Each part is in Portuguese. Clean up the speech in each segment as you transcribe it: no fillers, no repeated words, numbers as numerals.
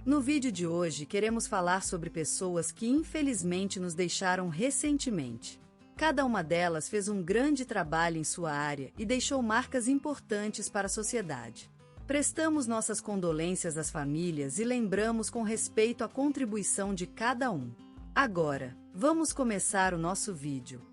No vídeo de hoje queremos falar sobre pessoas que infelizmente nos deixaram recentemente. Cada uma delas fez um grande trabalho em sua área e deixou marcas importantes para a sociedade. Prestamos nossas condolências às famílias e lembramos com respeito a contribuição de cada um. Agora, vamos começar o nosso vídeo.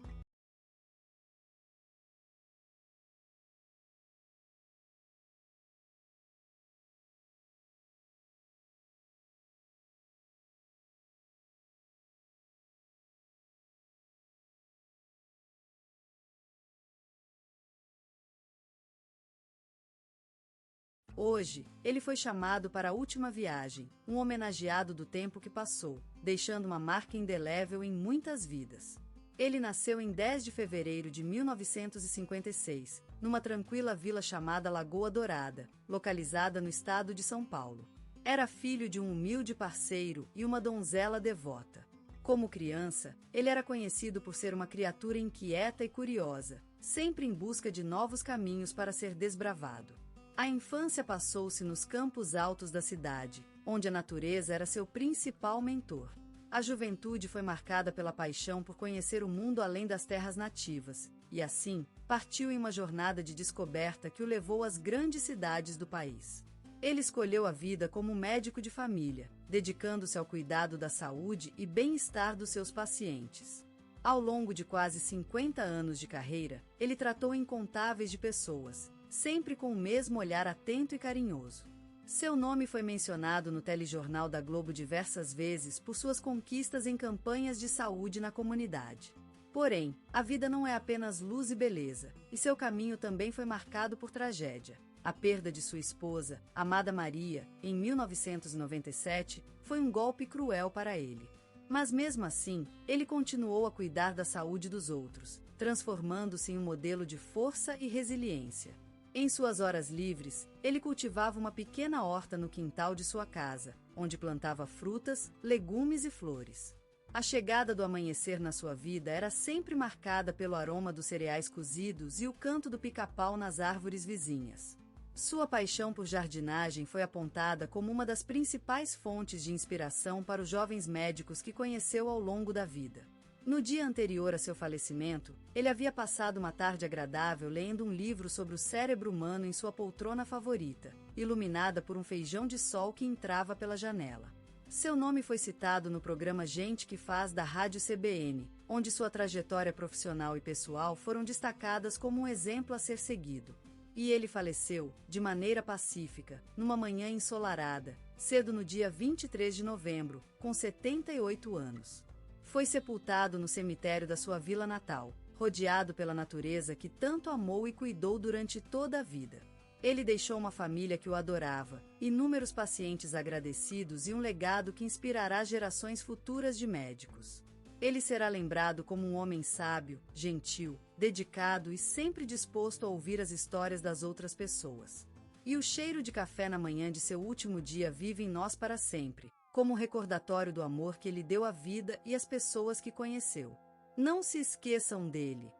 Hoje, ele foi chamado para a última viagem, um homenageado do tempo que passou, deixando uma marca indelével em muitas vidas. Ele nasceu em 10 de fevereiro de 1956, numa tranquila vila chamada Lagoa Dourada, localizada no estado de São Paulo. Era filho de um humilde parceiro e uma donzela devota. Como criança, ele era conhecido por ser uma criatura inquieta e curiosa, sempre em busca de novos caminhos para ser desbravado. A infância passou-se nos campos altos da cidade, onde a natureza era seu principal mentor. A juventude foi marcada pela paixão por conhecer o mundo além das terras nativas, e assim, partiu em uma jornada de descoberta que o levou às grandes cidades do país. Ele escolheu a vida como médico de família, dedicando-se ao cuidado da saúde e bem-estar dos seus pacientes. Ao longo de quase 50 anos de carreira, ele tratou incontáveis de pessoas, sempre com o mesmo olhar atento e carinhoso. Seu nome foi mencionado no telejornal da Globo diversas vezes por suas conquistas em campanhas de saúde na comunidade. Porém, a vida não é apenas luz e beleza, e seu caminho também foi marcado por tragédia. A perda de sua esposa, Amada Maria, em 1997, foi um golpe cruel para ele. Mas mesmo assim, ele continuou a cuidar da saúde dos outros, transformando-se em um modelo de força e resiliência. Em suas horas livres, ele cultivava uma pequena horta no quintal de sua casa, onde plantava frutas, legumes e flores. A chegada do amanhecer na sua vida era sempre marcada pelo aroma dos cereais cozidos e o canto do pica-pau nas árvores vizinhas. Sua paixão por jardinagem foi apontada como uma das principais fontes de inspiração para os jovens médicos que conheceu ao longo da vida. No dia anterior a seu falecimento, ele havia passado uma tarde agradável lendo um livro sobre o cérebro humano em sua poltrona favorita, iluminada por um feijão de sol que entrava pela janela. Seu nome foi citado no programa Gente que Faz da Rádio CBN, onde sua trajetória profissional e pessoal foram destacadas como um exemplo a ser seguido. E ele faleceu, de maneira pacífica, numa manhã ensolarada, cedo no dia 23 de novembro, com 78 anos. Foi sepultado no cemitério da sua vila natal, rodeado pela natureza que tanto amou e cuidou durante toda a vida. Ele deixou uma família que o adorava, inúmeros pacientes agradecidos e um legado que inspirará gerações futuras de médicos. Ele será lembrado como um homem sábio, gentil, dedicado e sempre disposto a ouvir as histórias das outras pessoas. E o cheiro de café na manhã de seu último dia vive em nós para sempre, como um recordatório do amor que ele deu à vida e às pessoas que conheceu. Não se esqueçam dele.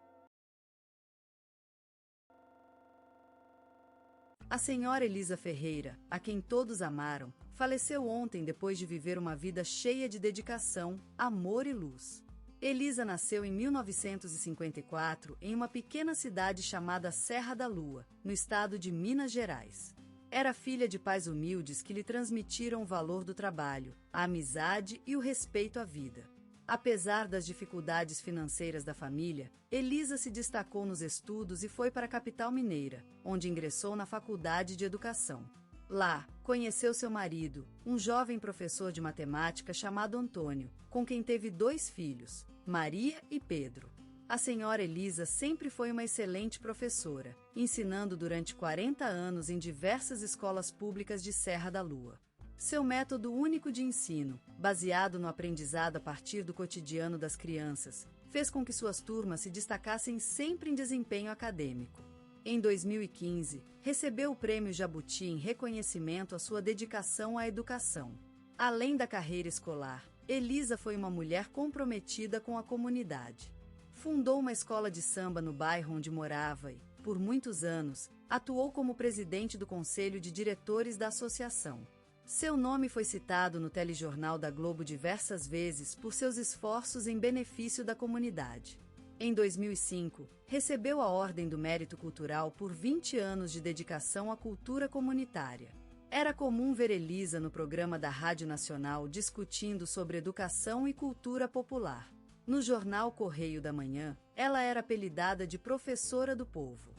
A senhora Elisa Ferreira, a quem todos amaram, faleceu ontem depois de viver uma vida cheia de dedicação, amor e luz. Elisa nasceu em 1954 em uma pequena cidade chamada Serra da Lua, no estado de Minas Gerais. Era filha de pais humildes que lhe transmitiram o valor do trabalho, a amizade e o respeito à vida. Apesar das dificuldades financeiras da família, Elisa se destacou nos estudos e foi para a capital mineira, onde ingressou na Faculdade de Educação. Lá, conheceu seu marido, um jovem professor de matemática chamado Antônio, com quem teve 2 filhos, Maria e Pedro. A senhora Elisa sempre foi uma excelente professora, ensinando durante 40 anos em diversas escolas públicas de Serra da Lua. Seu método único de ensino, baseado no aprendizado a partir do cotidiano das crianças, fez com que suas turmas se destacassem sempre em desempenho acadêmico. Em 2015, recebeu o Prêmio Jabuti em reconhecimento à sua dedicação à educação. Além da carreira escolar, Elisa foi uma mulher comprometida com a comunidade. Fundou uma escola de samba no bairro onde morava e, por muitos anos, atuou como presidente do conselho de diretores da associação. Seu nome foi citado no telejornal da Globo diversas vezes por seus esforços em benefício da comunidade. Em 2005, recebeu a Ordem do Mérito Cultural por 20 anos de dedicação à cultura comunitária. Era comum ver Elisa no programa da Rádio Nacional discutindo sobre educação e cultura popular. No jornal Correio da Manhã, ela era apelidada de professora do povo.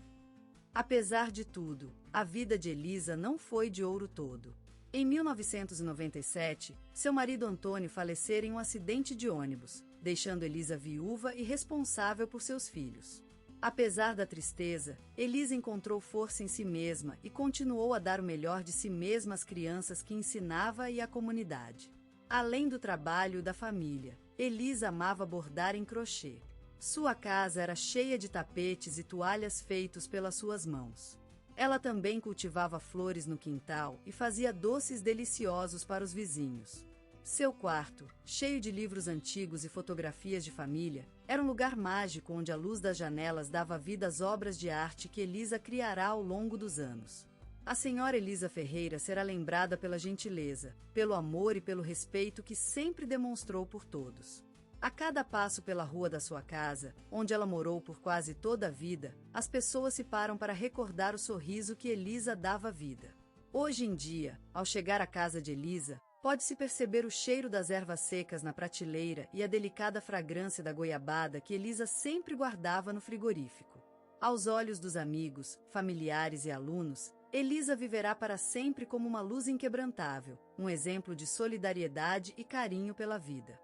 Apesar de tudo, a vida de Elisa não foi de ouro todo. Em 1997, seu marido Antônio falecera em um acidente de ônibus, deixando Elisa viúva e responsável por seus filhos. Apesar da tristeza, Elisa encontrou força em si mesma e continuou a dar o melhor de si mesma às crianças que ensinava e à comunidade. Além do trabalho e da família, Elisa amava bordar em crochê. Sua casa era cheia de tapetes e toalhas feitos pelas suas mãos. Ela também cultivava flores no quintal e fazia doces deliciosos para os vizinhos. Seu quarto, cheio de livros antigos e fotografias de família, era um lugar mágico onde a luz das janelas dava vida às obras de arte que Elisa criará ao longo dos anos. A senhora Elisa Ferreira será lembrada pela gentileza, pelo amor e pelo respeito que sempre demonstrou por todos. A cada passo pela rua da sua casa, onde ela morou por quase toda a vida, as pessoas se param para recordar o sorriso que Elisa dava à vida. Hoje em dia, ao chegar à casa de Elisa, pode-se perceber o cheiro das ervas secas na prateleira e a delicada fragrância da goiabada que Elisa sempre guardava no frigorífico. Aos olhos dos amigos, familiares e alunos, Elisa viverá para sempre como uma luz inquebrantável, um exemplo de solidariedade e carinho pela vida.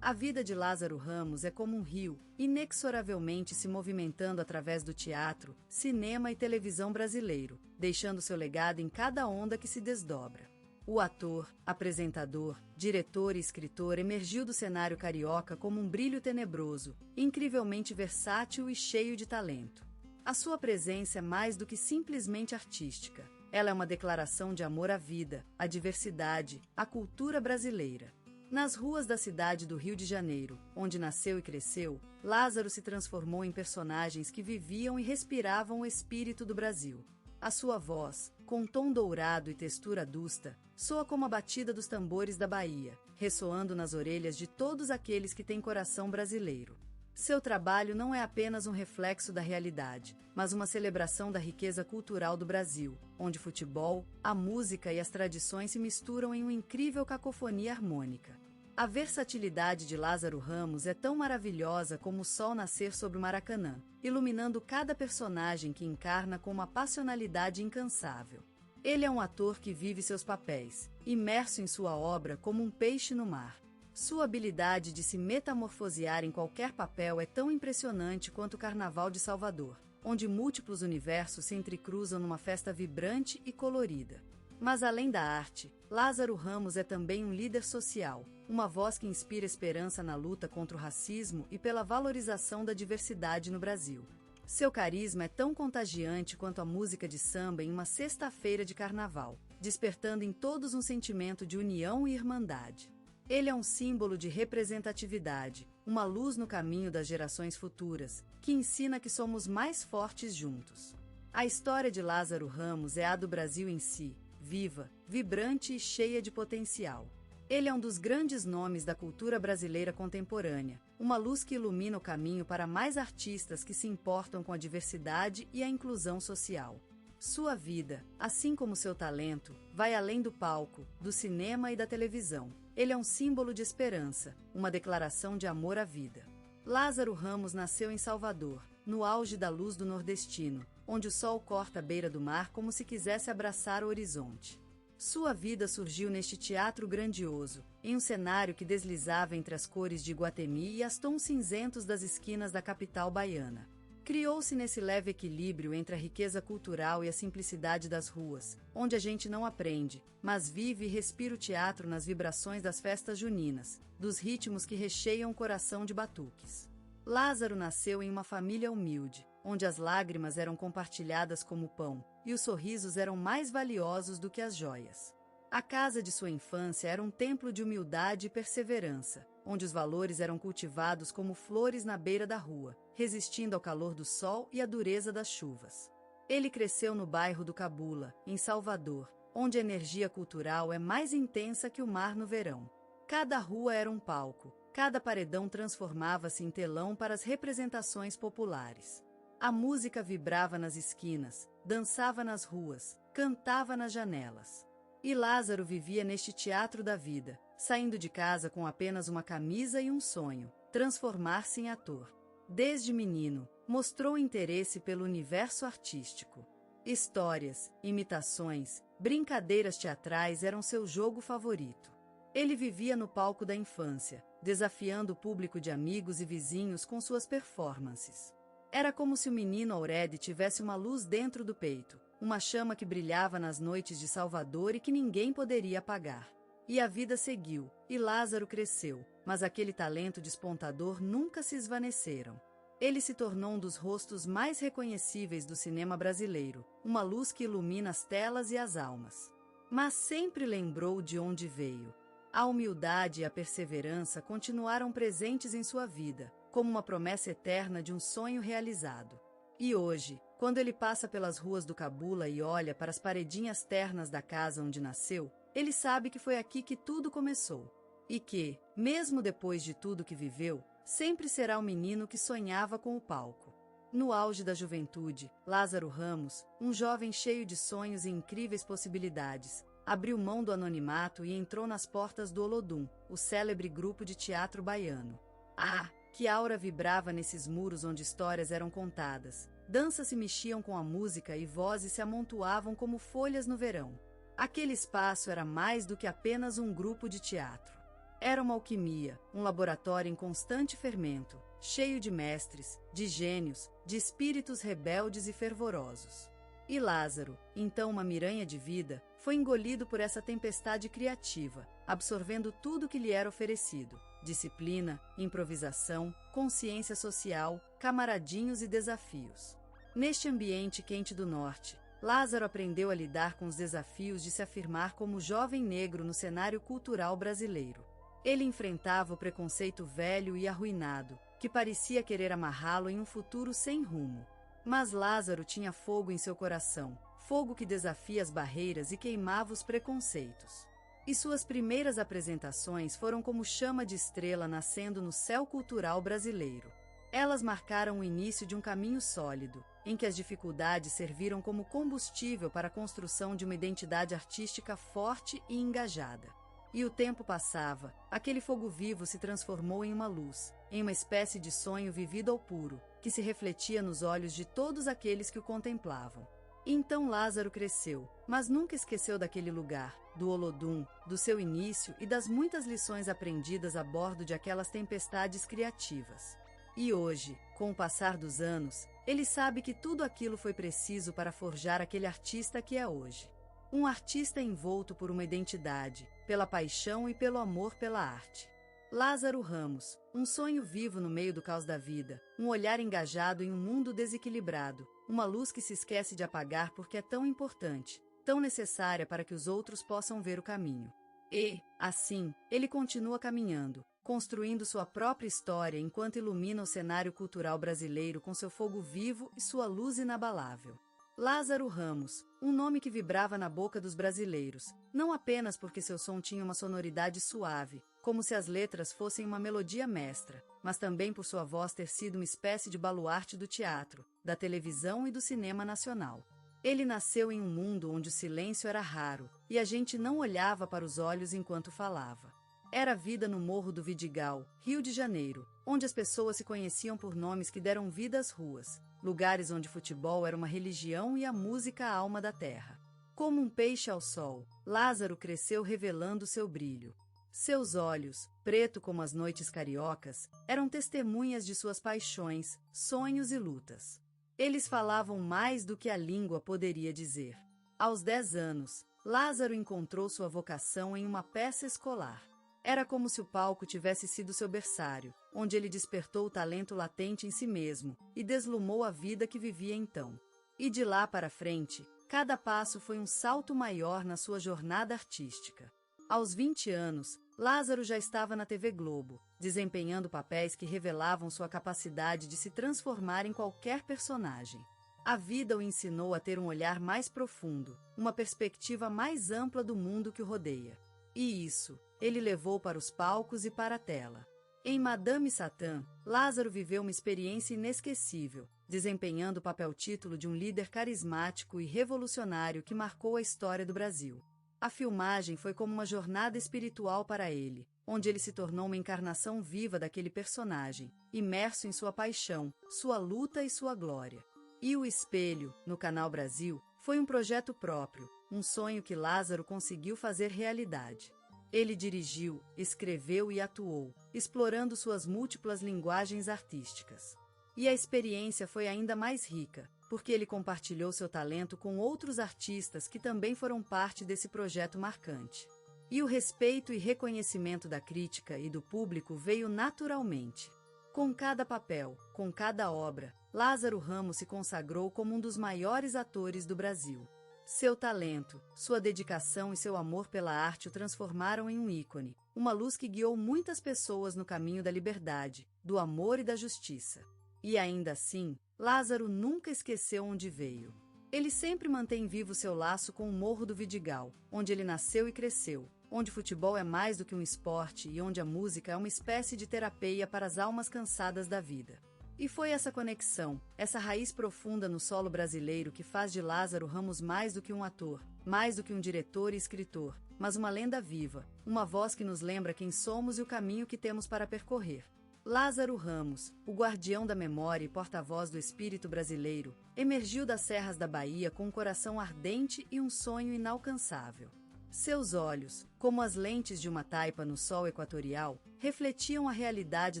A vida de Lázaro Ramos é como um rio, inexoravelmente se movimentando através do teatro, cinema e televisão brasileiro, deixando seu legado em cada onda que se desdobra. O ator, apresentador, diretor e escritor emergiu do cenário carioca como um brilho tenebroso, incrivelmente versátil e cheio de talento. A sua presença é mais do que simplesmente artística. Ela é uma declaração de amor à vida, à diversidade, à cultura brasileira. Nas ruas da cidade do Rio de Janeiro, onde nasceu e cresceu, Lázaro se transformou em personagens que viviam e respiravam o espírito do Brasil. A sua voz, com tom dourado e textura adusta, soa como a batida dos tambores da Bahia, ressoando nas orelhas de todos aqueles que têm coração brasileiro. Seu trabalho não é apenas um reflexo da realidade, mas uma celebração da riqueza cultural do Brasil, onde futebol, a música e as tradições se misturam em uma incrível cacofonia harmônica. A versatilidade de Lázaro Ramos é tão maravilhosa como o sol nascer sobre o Maracanã, iluminando cada personagem que encarna com uma passionalidade incansável. Ele é um ator que vive seus papéis, imerso em sua obra como um peixe no mar. Sua habilidade de se metamorfosear em qualquer papel é tão impressionante quanto o Carnaval de Salvador, onde múltiplos universos se entrecruzam numa festa vibrante e colorida. Mas além da arte, Lázaro Ramos é também um líder social, uma voz que inspira esperança na luta contra o racismo e pela valorização da diversidade no Brasil. Seu carisma é tão contagiante quanto a música de samba em uma sexta-feira de carnaval, despertando em todos um sentimento de união e irmandade. Ele é um símbolo de representatividade, uma luz no caminho das gerações futuras, que ensina que somos mais fortes juntos. A história de Lázaro Ramos é a do Brasil em si, viva, vibrante e cheia de potencial. Ele é um dos grandes nomes da cultura brasileira contemporânea, uma luz que ilumina o caminho para mais artistas que se importam com a diversidade e a inclusão social. Sua vida, assim como seu talento, vai além do palco, do cinema e da televisão. Ele é um símbolo de esperança, uma declaração de amor à vida. Lázaro Ramos nasceu em Salvador, no auge da luz do nordestino, onde o sol corta a beira do mar como se quisesse abraçar o horizonte. Sua vida surgiu neste teatro grandioso, em um cenário que deslizava entre as cores de Iguatemi e as tons cinzentos das esquinas da capital baiana. Criou-se nesse leve equilíbrio entre a riqueza cultural e a simplicidade das ruas, onde a gente não aprende, mas vive e respira o teatro nas vibrações das festas juninas, dos ritmos que recheiam o coração de batuques. Lázaro nasceu em uma família humilde, onde as lágrimas eram compartilhadas como pão, e os sorrisos eram mais valiosos do que as joias. A casa de sua infância era um templo de humildade e perseverança, onde os valores eram cultivados como flores na beira da rua, resistindo ao calor do sol e à dureza das chuvas. Ele cresceu no bairro do Cabula, em Salvador, onde a energia cultural é mais intensa que o mar no verão. Cada rua era um palco, cada paredão transformava-se em telão para as representações populares. A música vibrava nas esquinas, dançava nas ruas, cantava nas janelas. E Lázaro vivia neste teatro da vida, saindo de casa com apenas uma camisa e um sonho: transformar-se em ator. Desde menino, mostrou interesse pelo universo artístico. Histórias, imitações, brincadeiras teatrais eram seu jogo favorito. Ele vivia no palco da infância, desafiando o público de amigos e vizinhos com suas performances. Era como se o menino Aured tivesse uma luz dentro do peito, uma chama que brilhava nas noites de Salvador e que ninguém poderia apagar. E a vida seguiu, e Lázaro cresceu, mas aquele talento despontador nunca se esvaneceram. Ele se tornou um dos rostos mais reconhecíveis do cinema brasileiro, uma luz que ilumina as telas e as almas. Mas sempre lembrou de onde veio. A humildade e a perseverança continuaram presentes em sua vida, como uma promessa eterna de um sonho realizado. E hoje, quando ele passa pelas ruas do Cabula e olha para as paredinhas ternas da casa onde nasceu, ele sabe que foi aqui que tudo começou. E que, mesmo depois de tudo que viveu, sempre será o menino que sonhava com o palco. No auge da juventude, Lázaro Ramos, um jovem cheio de sonhos e incríveis possibilidades, abriu mão do anonimato e entrou nas portas do Olodum, o célebre grupo de teatro baiano. Ah, que aura vibrava nesses muros onde histórias eram contadas, danças se mexiam com a música e vozes se amontoavam como folhas no verão. Aquele espaço era mais do que apenas um grupo de teatro. Era uma alquimia, um laboratório em constante fermento, cheio de mestres, de gênios, de espíritos rebeldes e fervorosos. E Lázaro, então uma miranha de vida, foi engolido por essa tempestade criativa, absorvendo tudo que lhe era oferecido: disciplina, improvisação, consciência social, camaradinhos e desafios. Neste ambiente quente do norte, Lázaro aprendeu a lidar com os desafios de se afirmar como jovem negro no cenário cultural brasileiro. Ele enfrentava o preconceito velho e arruinado, que parecia querer amarrá-lo em um futuro sem rumo. Mas Lázaro tinha fogo em seu coração, fogo que desafia as barreiras e queimava os preconceitos. E suas primeiras apresentações foram como chama de estrela nascendo no céu cultural brasileiro. Elas marcaram o início de um caminho sólido, em que as dificuldades serviram como combustível para a construção de uma identidade artística forte e engajada. E o tempo passava, aquele fogo vivo se transformou em uma luz, em uma espécie de sonho vivido ao puro, que se refletia nos olhos de todos aqueles que o contemplavam. E então Lázaro cresceu, mas nunca esqueceu daquele lugar, do Olodum, do seu início e das muitas lições aprendidas a bordo de aquelas tempestades criativas. E hoje, com o passar dos anos, ele sabe que tudo aquilo foi preciso para forjar aquele artista que é hoje. Um artista envolto por uma identidade, pela paixão e pelo amor pela arte. Lázaro Ramos, um sonho vivo no meio do caos da vida, um olhar engajado em um mundo desequilibrado, uma luz que se esquece de apagar porque é tão importante, tão necessária para que os outros possam ver o caminho. E, assim, ele continua caminhando, construindo sua própria história enquanto ilumina o cenário cultural brasileiro com seu fogo vivo e sua luz inabalável. Lázaro Ramos, um nome que vibrava na boca dos brasileiros, não apenas porque seu som tinha uma sonoridade suave, como se as letras fossem uma melodia mestra, mas também por sua voz ter sido uma espécie de baluarte do teatro, da televisão e do cinema nacional. Ele nasceu em um mundo onde o silêncio era raro, e a gente não olhava para os olhos enquanto falava. Era vida no Morro do Vidigal, Rio de Janeiro, onde as pessoas se conheciam por nomes que deram vida às ruas, lugares onde futebol era uma religião e a música a alma da terra. Como um peixe ao sol, Lázaro cresceu revelando seu brilho. Seus olhos, preto como as noites cariocas, eram testemunhas de suas paixões, sonhos e lutas. Eles falavam mais do que a língua poderia dizer. Aos 10 anos, Lázaro encontrou sua vocação em uma peça escolar. Era como se o palco tivesse sido seu berçário, onde ele despertou o talento latente em si mesmo e deslumou a vida que vivia então. E de lá para frente, cada passo foi um salto maior na sua jornada artística. Aos 20 anos, Lázaro já estava na TV Globo, desempenhando papéis que revelavam sua capacidade de se transformar em qualquer personagem. A vida o ensinou a ter um olhar mais profundo, uma perspectiva mais ampla do mundo que o rodeia. E isso, ele levou para os palcos e para a tela. Em Madame Satã, Lázaro viveu uma experiência inesquecível, desempenhando o papel-título de um líder carismático e revolucionário que marcou a história do Brasil. A filmagem foi como uma jornada espiritual para ele, onde ele se tornou uma encarnação viva daquele personagem, imerso em sua paixão, sua luta e sua glória. E O Espelho, no Canal Brasil, foi um projeto próprio, um sonho que Lázaro conseguiu fazer realidade. Ele dirigiu, escreveu e atuou, explorando suas múltiplas linguagens artísticas. E a experiência foi ainda mais rica, porque ele compartilhou seu talento com outros artistas que também foram parte desse projeto marcante. E o respeito e reconhecimento da crítica e do público veio naturalmente. Com cada papel, com cada obra, Lázaro Ramos se consagrou como um dos maiores atores do Brasil. Seu talento, sua dedicação e seu amor pela arte o transformaram em um ícone, uma luz que guiou muitas pessoas no caminho da liberdade, do amor e da justiça. E ainda assim, Lázaro nunca esqueceu onde veio. Ele sempre mantém vivo seu laço com o Morro do Vidigal, onde ele nasceu e cresceu, onde o futebol é mais do que um esporte e onde a música é uma espécie de terapia para as almas cansadas da vida. E foi essa conexão, essa raiz profunda no solo brasileiro que faz de Lázaro Ramos mais do que um ator, mais do que um diretor e escritor, mas uma lenda viva, uma voz que nos lembra quem somos e o caminho que temos para percorrer. Lázaro Ramos, o guardião da memória e porta-voz do espírito brasileiro, emergiu das serras da Bahia com um coração ardente e um sonho inalcançável. Seus olhos, como as lentes de uma taipa no sol equatorial, refletiam a realidade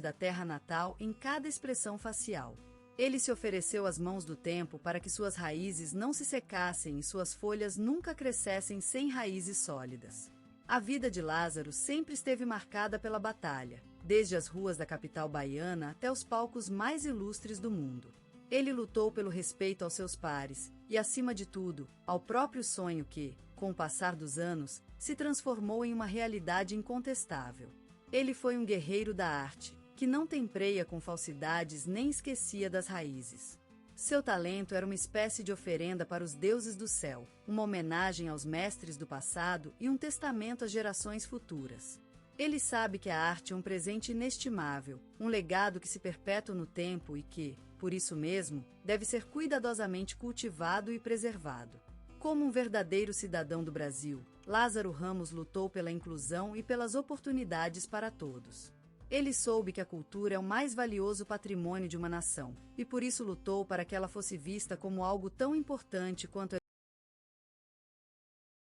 da terra natal em cada expressão facial. Ele se ofereceu às mãos do tempo para que suas raízes não se secassem e suas folhas nunca crescessem sem raízes sólidas. A vida de Lázaro sempre esteve marcada pela batalha, desde as ruas da capital baiana até os palcos mais ilustres do mundo. Ele lutou pelo respeito aos seus pares e, acima de tudo, ao próprio sonho que, com o passar dos anos, se transformou em uma realidade incontestável. Ele foi um guerreiro da arte, que não tempreia com falsidades nem esquecia das raízes. Seu talento era uma espécie de oferenda para os deuses do céu, uma homenagem aos mestres do passado e um testamento às gerações futuras. Ele sabe que a arte é um presente inestimável, um legado que se perpetua no tempo e que, por isso mesmo, deve ser cuidadosamente cultivado e preservado. Como um verdadeiro cidadão do Brasil, Lázaro Ramos lutou pela inclusão e pelas oportunidades para todos. Ele soube que a cultura é o mais valioso patrimônio de uma nação, e por isso lutou para que ela fosse vista como algo tão importante quanto